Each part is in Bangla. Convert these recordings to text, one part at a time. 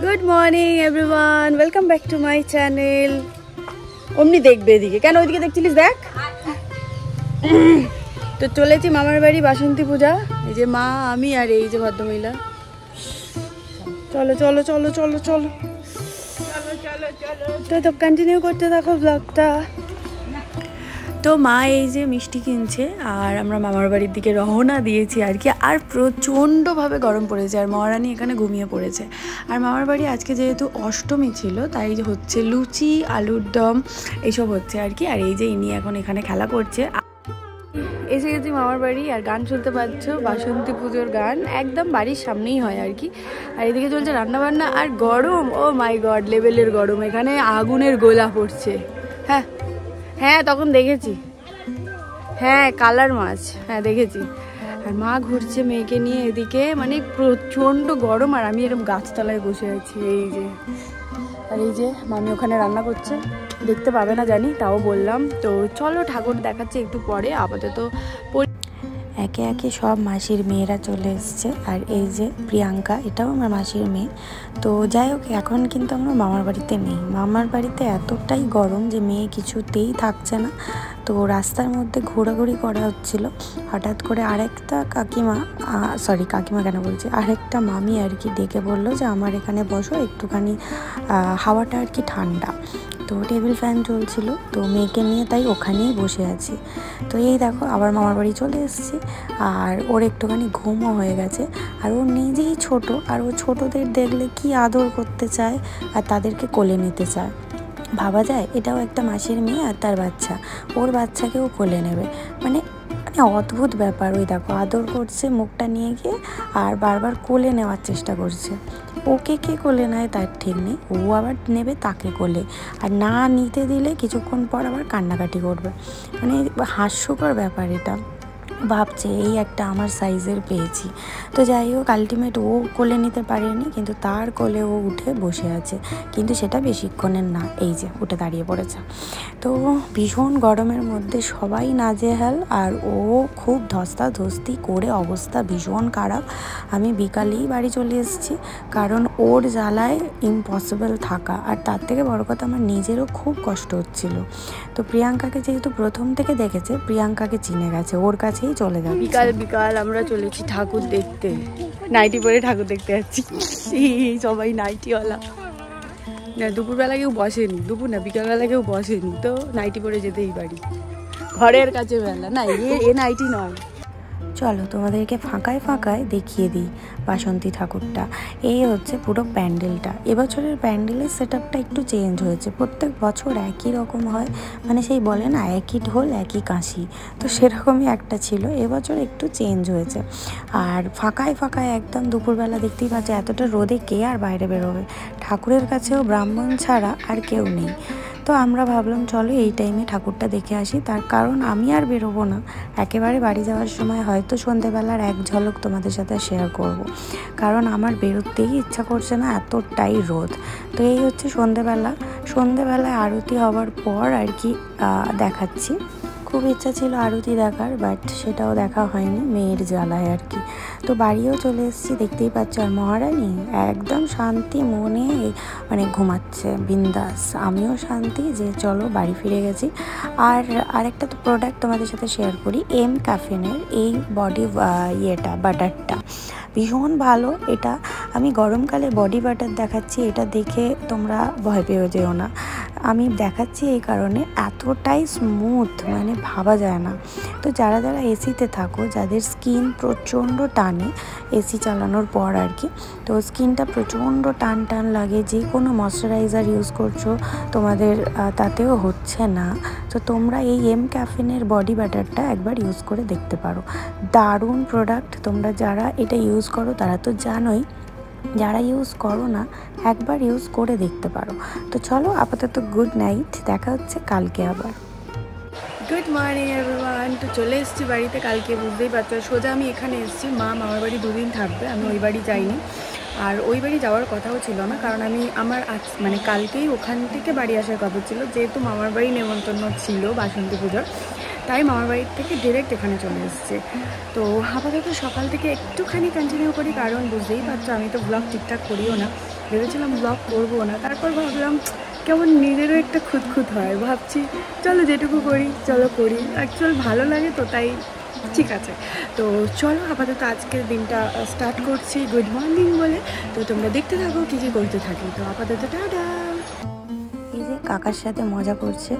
Good morning everyone, welcome back to my channel. অমনি দেখবে এদিকে, কেন ওইদিকে দেখছিলিস? দেখ তো চলেছি মামার বাড়ি বাসন্তী পূজা। এই যে মা, আমি আর এই যে ভদ্রমহিলা। চলো চলো চলো চলো চলো তো কন্টিনিউ করতে থাকো ব্লগটা। তো মা এই যে মিষ্টি কিনছে আর আমরা মামার বাড়ির দিকে রওনা দিয়েছি আর কি। আর প্রচণ্ডভাবে গরম পড়েছে আর মহারানী এখানে ঘুমিয়ে পড়েছে। আর মামার বাড়ি আজকে যেহেতু অষ্টমী ছিল তাই হচ্ছে লুচি, আলুর দম এইসব হচ্ছে আর কি। আর এই যে ইনি এখন এখানে খেলা করছে। এসে গেছি মামার বাড়ি আর গান শুনতে পাচ্ছ, বাসন্তী পুজোর গান, একদম বাড়ির সামনেই হয় আর কি। আর এদিকে চলছে রান্নাবান্না আর গরম, ও মাই গড লেভেলের গরম। এখানে আগুনের গোলা পড়ছে। হ্যাঁ হ্যাঁ তখন দেখেছি, হ্যাঁ কালার মাছ, হ্যাঁ দেখেছি। আর মা ঘুরছে মেয়েকে নিয়ে এদিকে, মানে প্রচণ্ড গরম। আর আমি এরকম গাছতলায় বসে আছি এই যে। আর এই যে মামি ওখানে রান্না করছে, দেখতে পাবে না জানি, তাও বললাম। তো চলো ঠাকুর দেখাচ্ছি একটু পরে। আপাতত একে একে সব মাসির মেয়েরা চলে এসছে। আর এই যে প্রিয়াঙ্কা, এটাও আমার মাসির মেয়ে। তো যাই হোক, এখন কিন্তু আমরা মামার বাড়িতে নেই। মামার বাড়িতে এতটাই গরম যে মেয়ে কিছুতেই থাকছে না। তো রাস্তার মধ্যে ঘোরাঘুরি করা হচ্ছিল, হঠাৎ করে আরেকটা কাকিমা, কাকিমা কেন বলছি, আরেকটা মামি আর কি ডেকে বললো যে আমার এখানে বসো, একটুখানি হাওয়াটা আর কি ঠান্ডা। তো টেবিল ফ্যান চলছিল, তো মেয়েকে নিয়ে তাই ওখানেই বসে আছি। তো এই দেখো আবার মামার বাড়ি চলে এসেছি। আর ওর একটুখানি ঘুমও হয়ে গেছে। আর ও নিজেই ছোট, আর ও ছোটদের দেখলে কি আদর করতে চায় আর তাদেরকে কোলে নিতে চায়। ভাবা যায় এটাও একটা মাসির মেয়ে আর তার বাচ্চা, ওর বাচ্চাকেও কোলে নেবে, মানে অদ্ভুত ব্যাপার। ওই দেখো আদর করছে মুখটা নিয়ে গিয়ে, আর বারবার কোলে নেওয়ার চেষ্টা করছে। ওকে কে কোলে নেয় তার ঠিক নেই, ও আবার নেবে তাকে কোলে। আর না নিতে দিলে কিছুক্ষণ পর আবার কান্নাকাটি করবে। মানে হাস্যকর ব্যাপার এটা। ভাবছে এই একটা আমার সাইজের পেয়েছি। তো যাই হোক, আলটিমেট ও কোলে নিতে পারেনি, কিন্তু তার কোলে ও উঠে বসে আছে। কিন্তু সেটা বেশিক্ষণের না, এই যে উঠে দাঁড়িয়ে পড়েছে। তো ভীষণ গরমের মধ্যে সবাই নাজেহাল, আর ও খুব ধস্তাধস্তি করে অবস্থা ভীষণ খারাপ। আমি বিকালেই বাড়ি চলে এসেছি, কারণ ওর জ্বালায় ইম্পসিবল থাকা। আর তার থেকে বড় কথা, আমার নিজেরও খুব কষ্ট হচ্ছিল। তো প্রিয়াঙ্কাকে যেহেতু প্রথম থেকে দেখেছে, প্রিয়াঙ্কাকে চিনে গেছে, ওর কাছেই চলে যাবে। বিকাল বিকাল আমরা চলেছি ঠাকুর দেখতে, নাইটি পরে ঠাকুর দেখতে যাচ্ছি। সবাই নাইটিওয়ালা। না দুপুরবেলা কেউ বসেনি, দুপুর না বিকালবেলা কেউ বসেনি, তো নাইটি পরে যেতেই পারি। ঘরের কাছে বেলা না, এ নাইটি নয়। চলো তোমাদেরকে ফাঁকায় ফাঁকায় দেখিয়ে দিই বাসন্তী ঠাকুরটা। এই হচ্ছে পুরো প্যান্ডেলটা। এবছরের প্যান্ডেলের সেট আপটা একটু চেঞ্জ হয়েছে। প্রত্যেক বছর একই রকম হয়, মানে সেই বলে না একই ঢোল একই কাশি, তো সেরকমই একটা ছিল। এবছর একটু চেঞ্জ হয়েছে। আর ফাঁকায় ফাঁকায় একদম দুপুরবেলা দেখতেই পাচ্ছে, এতটা রোদে কে আর বাইরে বেরোবে। ঠাকুরের কাছেও ব্রাহ্মণ ছাড়া আর কেউ নেই। তো আমরা ভাবলাম চলো এই টাইমে ঠাকুরটা দেখে আসি। তার কারণ আমি আর বেরোবো না, একেবারে বাড়ি যাওয়ার সময় হয়তো সন্ধেবেলার এক ঝলক তোমাদের সাথে শেয়ার করব। কারণ আমার বেরোতেই ইচ্ছা করছে না, এতটাই রোদ। তো এই হচ্ছে সন্ধেবেলায় আরতি হওয়ার পর আর কি দেখাচ্ছি। খুব ইচ্ছা ছিল আরতি দেখার, বাট সেটাও দেখা হয়নি মেয়ের জ্বালায় আর কি। তো বাড়িও চলে এসেছি, দেখতেই পাচ্ছ। আর মহারানী একদম শান্তি মনে মানে ঘুমাচ্ছে বিন্দাস। আমিও শান্তি যে চলো বাড়ি ফিরে গেছি। আর আরেকটা তো প্রোডাক্ট তোমাদের সাথে শেয়ার করি, এম ক্যাফেনের এই বডি বাটারটা ভীষণ ভালো। এটা আমি গরমকালে বডি বাটার দেখাচ্ছি, এটা দেখে তোমরা ভয় পেয়ে যেও না। আমি দেখাচ্ছি এই কারণে, এতটাই স্মুথ মানে ভাবা যায় না। তো যারা যারা এসিতে থাকো, যাদের স্কিন প্রচণ্ড টানে এসি চালানোর পর আর কি, তো স্কিনটা প্রচণ্ড টান টান লাগে, যে কোনো ময়শ্চারাইজার ইউজ করছো তোমাদের তাতেও হচ্ছে না, তো তোমরা এই এম ক্যাফেনের বডি বাটারটা একবার ইউজ করে দেখতে পারো। দারুণ প্রোডাক্ট। তোমরা যারা এটা ইউজ করো তারা তো জানোই, যারা ইউজ করো না একবার ইউজ করে দেখতে পারো। তো চলো আপাতত গুড নাইট, দেখা হচ্ছে কালকে আবার। Good morning everyone. তো চলে এসেছি বাড়িতে কালকে, বুঝতেই পারছো সোজা আমি এখানে এসেছি। মামার বাড়ি দুদিন থাকবে, আমি ওই বাড়ি যাইনি। আর ওই বাড়ি যাওয়ার কথাও ছিল না, কারণ আমার মানে কালকেই ওখান থেকে বাড়ি আসার কথা ছিল, যেহেতু মামার বাড়ি নেমন্তন্ন ছিল বাসন্তী পুজোর। তাই মামার বাড়ির থেকে ডিরেক্ট এখানে চলে এসেছে। তো আপাতত সকাল থেকে একটুখানি কন্টিনিউ করি, কারণ বুঝতেই পারছো আমি তো ব্লগ ঠিকঠাক করিও না, ভেবেছিলাম ব্লগ করবো না, তারপর ভাবলাম কেমন নিজেরও একটা খুঁতখুত হয়, ভাবছি চলো যেটুকু করি চলো করি, অ্যাকচুয়াল ভালো লাগে তো তাই ঠিক আছে। তো চলো আপাতত আজকের দিনটা স্টার্ট করছি গুড মর্নিং বলে। তো তোমরা দেখতে থাকো কী কী করতে থাকি। তো আপাতত টাটা। এই যে কাকার সাথে মজা করছে,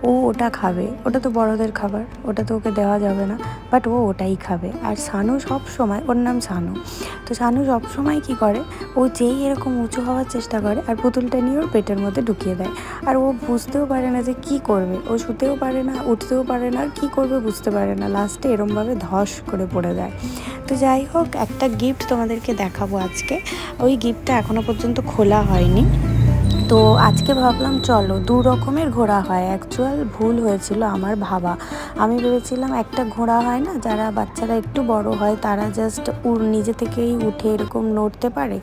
ও ওটা খাবে, ওটা তো বড়দের খাবার, ওটা তো ওকে দেওয়া যাবে না, বাট ও ওটাই খাবে। আর সানু সব সময়, ওর নাম সানু, তো সানু সব সময় কী করে, ও যেই এরকম উঁচু হওয়ার চেষ্টা করে আর পুতুলটা নিয়ে ওর পেটের মধ্যে ঢুকিয়ে দেয়। আর ও বুঝতেও পারে না যে কী করবে, ও শুতেও পারে না, উঠতেও পারে না, আর কী করবে বুঝতে পারে না, লাস্টে এরমভাবে ধস করে পড়ে দেয়। তো যাই হোক, একটা গিফট তোমাদেরকে দেখাবো আজকে, ওই গিফটটা এখনও পর্যন্ত খোলা হয়নি। তো আজকে ভাবলাম চলো, দু রকমের ঘোড়া হয়, অ্যাকচুয়াল ভুল হয়েছিল আমার ভাবা। আমি ভেবেছিলাম একটা ঘোড়া হয় না, যারা বাচ্চারা একটু বড় হয় তারা জাস্ট নিজে থেকেই উঠে এরকম নড়তে পারে,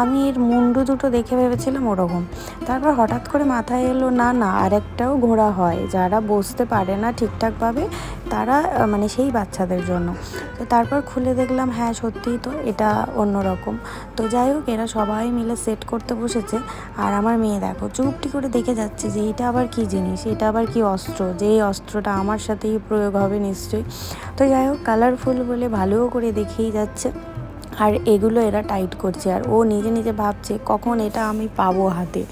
আমি এর মুন্ডু দুটো দেখে ভেবেছিলাম ওরকম। তারপর হঠাৎ করে মাথায় এলো না না, আরেকটাও ঘোড়া হয়, যারা বসতে পারে না ঠিকঠাকভাবে তারা, মানে সেই বাচ্চাদের জন্য। তো তারপর খুলে দেখলাম হ্যাঁ সত্যিই তো এটা অন্যরকম। তো যাই হোক, এরা সবাই মিলে সেট করতে বসেছে, আর আমার মেয়ে দেখো চুপটি করে দেখে যাচ্ছে যে এটা আবার কি জিনিস, এটা আবার কি অস্ত্র, যে এই অস্ত্রটা আমার সাথেই প্রয়োগ হবে নিশ্চয়ই। তো যাই হোক, কালারফুল বলে ভালো করে দেখেই যাচ্ছে, আর এগুলো এরা টাইট করছে, আর ও নিজে নিজে ভাবছে কখন এটা আমি পাবো হাতে।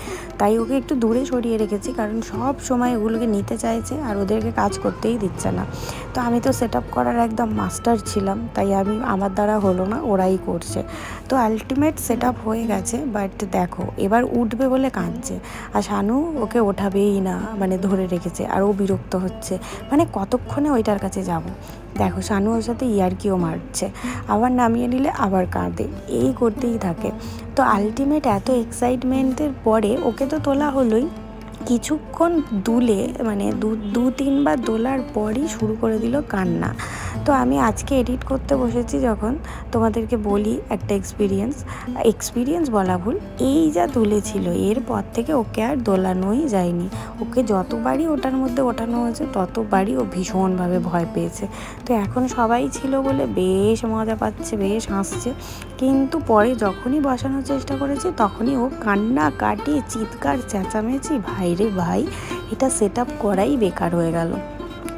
তাই ওকে একটু দূরে সরিয়ে রেখেছি, কারণ সব সময় ওগুলোকে নিতে চাইছে আর ওদেরকে কাজ করতেই দিচ্ছে না। তো আমি তো সেট আপ করার একদম মাস্টার ছিলাম, তাই আমার দ্বারা হলো না, ওরাই করছে। তো আলটিমেট সেট আপ হয়ে গেছে, বাট দেখো এবার উঠবে বলে কাঁদছে, আর শানু ওকে ওঠাবেই না, মানে ধরে রেখেছে, আর ও বিরক্ত হচ্ছে, মানে কতক্ষণে ওইটার কাছে যাব। দেখো শানু ওর সাথে ইয়ার্কিও মারছে, আবার নামিয়ে নিলে আবার কাঁদে, এই করতেই থাকে। তো আলটিমেট এত এক্সাইটমেন্টের পরে ওকে তো তোলা হলোই, কিছুক্ষণ দুলে, মানে দু তিনবার দোলার পরই শুরু করে দিল কান্না। তো আমি আজকে এডিট করতে বসেছি যখন, তোমাদেরকে বলি একটা এক্সপিরিয়েন্স বলা ভুল, এই যা দুলেছিল এরপর থেকে ওকে আর দোলানোই যায়নি। ওকে যতবারই ওটার মধ্যে ওঠানো হয়েছে ততবারই ও ভীষণভাবে ভয় পেয়েছে। তো এখন সবাই ছিল বলে বেশ মজা পাচ্ছে, বেশ হাসছে, কিন্তু পরে যখনই বসানোর চেষ্টা করেছে তখনই ও কান্না কাটি, চিৎকার চেঁচামেচি, ভাই রে ভাই, এটা সেট আপ করাই বেকার হয়ে গেল।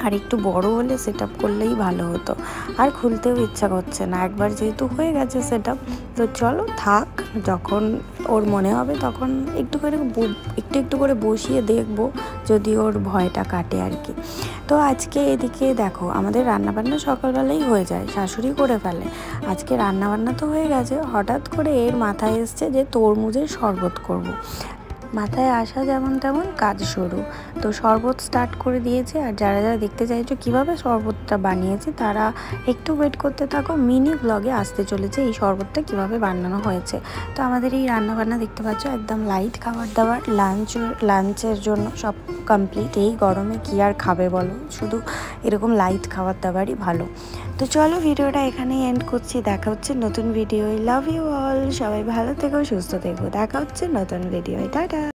আর একটু বড় হলে সেট আপ করলেই ভালো হতো, আর খুলতেও ইচ্ছা করছে না, একবার যেহেতু হয়ে গেছে সেট আপ। তো চলো থাক, যখন ওর মনে হবে তখন একটু করে বসিয়ে দেখবো, যদি ওর ভয়টা কাটে আর কি। তো আজকে এদিকে দেখো আমাদের রান্নাবান্না সকালবেলাই হয়ে যায়, শাশুড়ি করে ফেলে। আজকে রান্নাবান্না তো হয়ে গেছে, হঠাৎ করে এর মাথায় এসছে যে তরমুজের শরবত করব। মাথায় আসা যেমন তেমন কাজ শুরু। তো শরবত স্টার্ট করে দিয়েছে, আর যারা যারা দেখতে চাইছো কীভাবে শরবতটা বানিয়েছে তারা একটু ওয়েট করতে থাকো, মিনি ব্লগে আসতে চলেছে এই শরবতটা কীভাবে বানানো হয়েছে। তো আমাদের এই রান্নাবান্না দেখতে পাচ্ছ একদম লাইট খাবার দাবার, লাঞ্চের জন্য সব কমপ্লিট। এই গরমে কী আর খাবে বলো, শুধু এরকম লাইট খাবার দাবারই ভালো। তো চলো ভিডিওটা এখানেই এন্ড করছি, দেখা হচ্ছে নতুন ভিডিও। লাভ ইউ অল, সবাই ভালো থেকো, সুস্থ থেকো, দেখা হচ্ছে নতুন ভিডিও, টাটা।